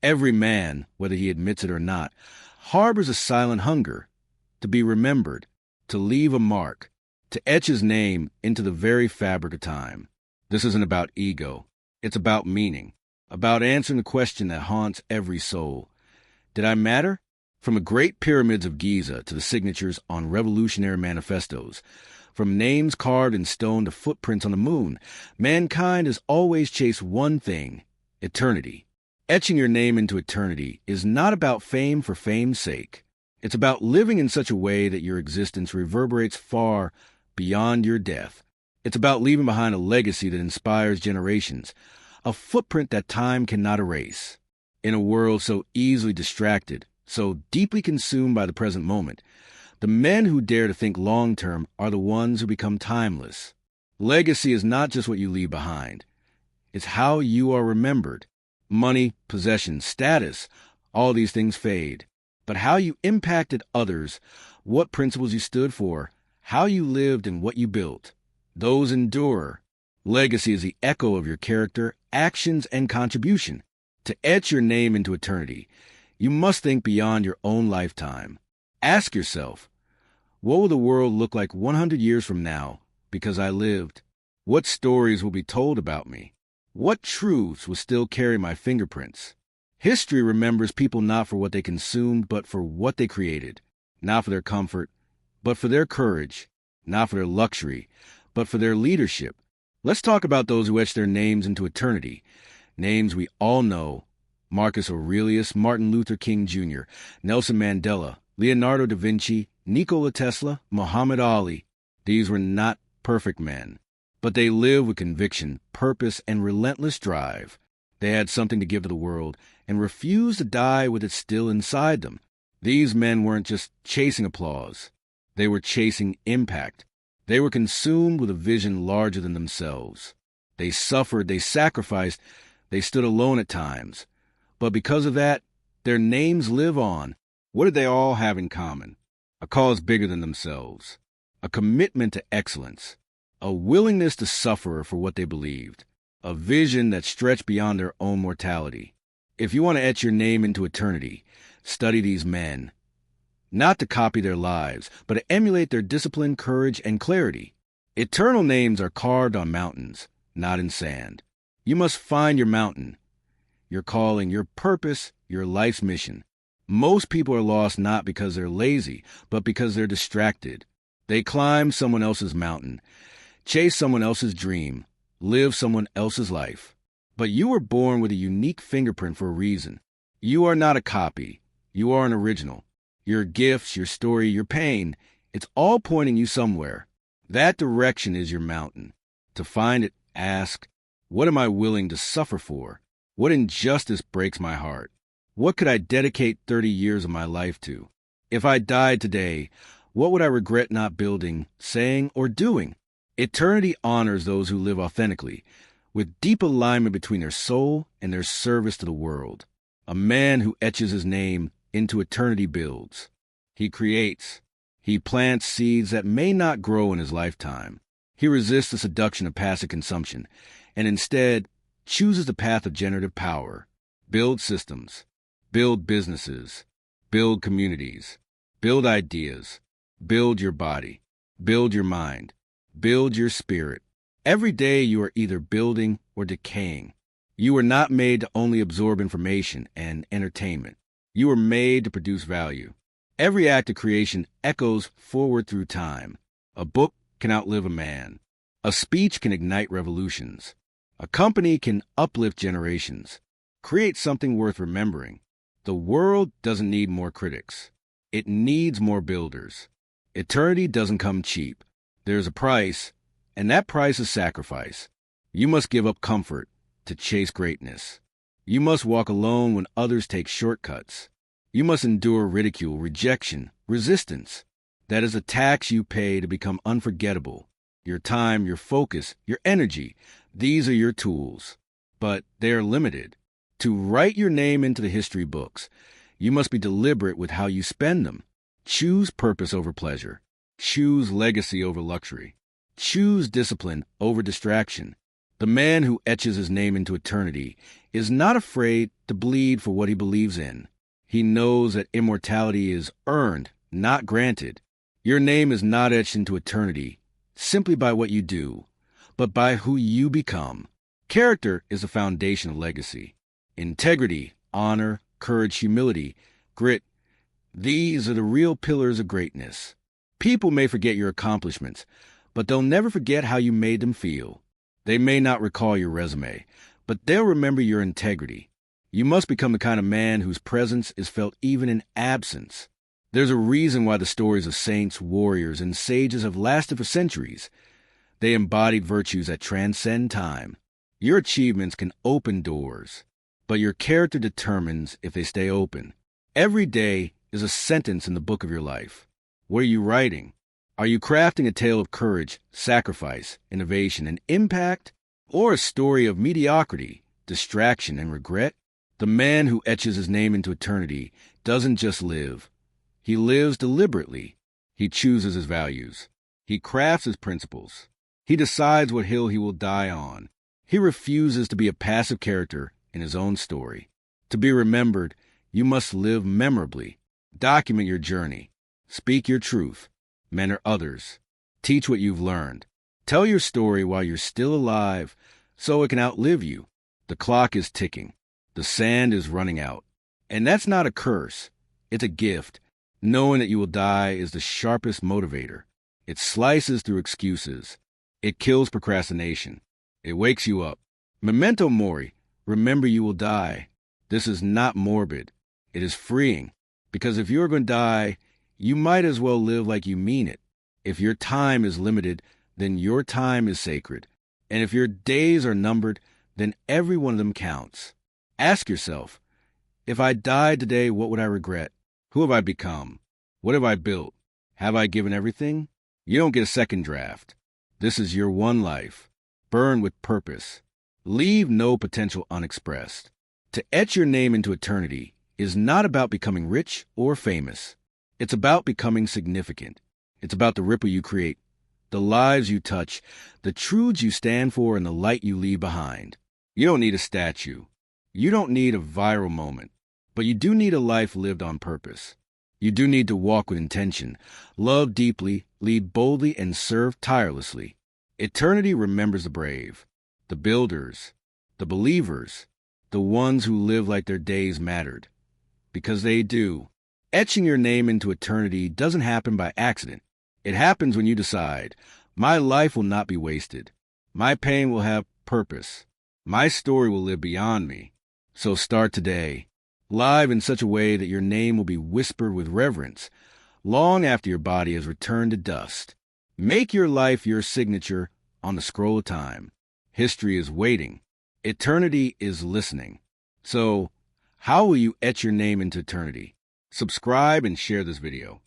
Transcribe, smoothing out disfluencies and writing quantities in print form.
Every man, whether he admits it or not, harbors a silent hunger to be remembered, to leave a mark, to etch his name into the very fabric of time. This isn't about ego. It's about meaning, about answering the question that haunts every soul. Did I matter? From the great pyramids of Giza to the signatures on revolutionary manifestos, from names carved in stone to footprints on the moon, mankind has always chased one thing: eternity. Etching your name into eternity is not about fame for fame's sake. It's about living in such a way that your existence reverberates far beyond your death. It's about leaving behind a legacy that inspires generations, a footprint that time cannot erase. In a world so easily distracted, so deeply consumed by the present moment, the men who dare to think long-term are the ones who become timeless. Legacy is not just what you leave behind. It's how you are remembered. Money, possessions, status, all these things fade. But how you impacted others, what principles you stood for, how you lived and what you built, those endure. Legacy is the echo of your character, actions, and contribution. To etch your name into eternity, you must think beyond your own lifetime. Ask yourself, what will the world look like 100 years from now because I lived? What stories will be told about me? What truths will still carry my fingerprints? History remembers people not for what they consumed, but for what they created. Not for their comfort, but for their courage. Not for their luxury, but for their leadership. Let's talk about those who etched their names into eternity. Names we all know: Marcus Aurelius, Martin Luther King Jr., Nelson Mandela, Leonardo da Vinci, Nikola Tesla, Muhammad Ali. These were not perfect men, but they lived with conviction, purpose, and relentless drive. They had something to give to the world and refused to die with it still inside them. These men weren't just chasing applause. They were chasing impact. They were consumed with a vision larger than themselves. They suffered, they sacrificed, they stood alone at times. But because of that, their names live on. What did they all have in common? A cause bigger than themselves, a commitment to excellence, a willingness to suffer for what they believed, a vision that stretched beyond their own mortality. If you want to etch your name into eternity, study these men. Not to copy their lives, but to emulate their discipline, courage, and clarity. Eternal names are carved on mountains, not in sand. You must find your mountain, your calling, your purpose, your life's mission. Most people are lost not because they're lazy, but because they're distracted. They climb someone else's mountain, chase someone else's dream, live someone else's life. But you were born with a unique fingerprint for a reason. You are not a copy. You are an original. Your gifts, your story, your pain, it's all pointing you somewhere. That direction is your mountain. To find it, ask, what am I willing to suffer for? What injustice breaks my heart? What could I dedicate 30 years of my life to? If I died today, what would I regret not building, saying, or doing? Eternity honors those who live authentically, with deep alignment between their soul and their service to the world. A man who etches his name into eternity builds. He creates. He plants seeds that may not grow in his lifetime. He resists the seduction of passive consumption, and instead chooses the path of generative power. Build systems. Build businesses. Build communities. Build ideas. Build your body. Build your mind. Build your spirit. Every day you are either building or decaying. You were not made to only absorb information and entertainment. You were made to produce value. Every act of creation echoes forward through time. A book can outlive a man. A speech can ignite revolutions. A company can uplift generations. Create something worth remembering. The world doesn't need more critics. It needs more builders. Eternity doesn't come cheap. There's a price, and that price is sacrifice. You must give up comfort to chase greatness. You must walk alone when others take shortcuts. You must endure ridicule, rejection, resistance. That is a tax you pay to become unforgettable. Your time, your focus, your energy, these are your tools. But they are limited. To write your name into the history books, you must be deliberate with how you spend them. Choose purpose over pleasure. Choose legacy over luxury. Choose discipline over distraction. The man who etches his name into eternity is not afraid to bleed for what he believes in. He knows that immortality is earned, not granted. Your name is not etched into eternity simply by what you do, but by who you become. Character is the foundation of legacy. Integrity, honor, courage, humility, grit, these are the real pillars of greatness. People may forget your accomplishments, but they'll never forget how you made them feel. They may not recall your resume, but they'll remember your integrity. You must become the kind of man whose presence is felt even in absence. There's a reason why the stories of saints, warriors, and sages have lasted for centuries. They embodied virtues that transcend time. Your achievements can open doors, but your character determines if they stay open. Every day is a sentence in the book of your life. What are you writing? Are you crafting a tale of courage, sacrifice, innovation, and impact, or a story of mediocrity, distraction, and regret? The man who etches his name into eternity doesn't just live. He lives deliberately. He chooses his values. He crafts his principles. He decides what hill he will die on. He refuses to be a passive character in his own story. To be remembered, you must live memorably. Document your journey. Speak your truth. Mentor others. Teach what you've learned. Tell your story while you're still alive so it can outlive you. The clock is ticking. The sand is running out. And that's not a curse. It's a gift. Knowing that you will die is the sharpest motivator. It slices through excuses. It kills procrastination. It wakes you up. Memento mori. Remember you will die. This is not morbid. It is freeing. Because if you're going to die, you might as well live like you mean it. If your time is limited, then your time is sacred. And if your days are numbered, then every one of them counts. Ask yourself, if I died today, what would I regret? Who have I become? What have I built? Have I given everything? You don't get a second draft. This is your one life. Burn with purpose. Leave no potential unexpressed. To etch your name into eternity is not about becoming rich or famous. It's about becoming significant. It's about the ripple you create, the lives you touch, the truths you stand for, and the light you leave behind. You don't need a statue. You don't need a viral moment. But you do need a life lived on purpose. You do need to walk with intention, love deeply, lead boldly, and serve tirelessly. Eternity remembers the brave, the builders, the believers, the ones who live like their days mattered. Because they do. Etching your name into eternity doesn't happen by accident. It happens when you decide, my life will not be wasted. My pain will have purpose. My story will live beyond me. So start today. Live in such a way that your name will be whispered with reverence, long after your body has returned to dust. Make your life your signature on the scroll of time. History is waiting. Eternity is listening. So, how will you etch your name into eternity? Subscribe and share this video.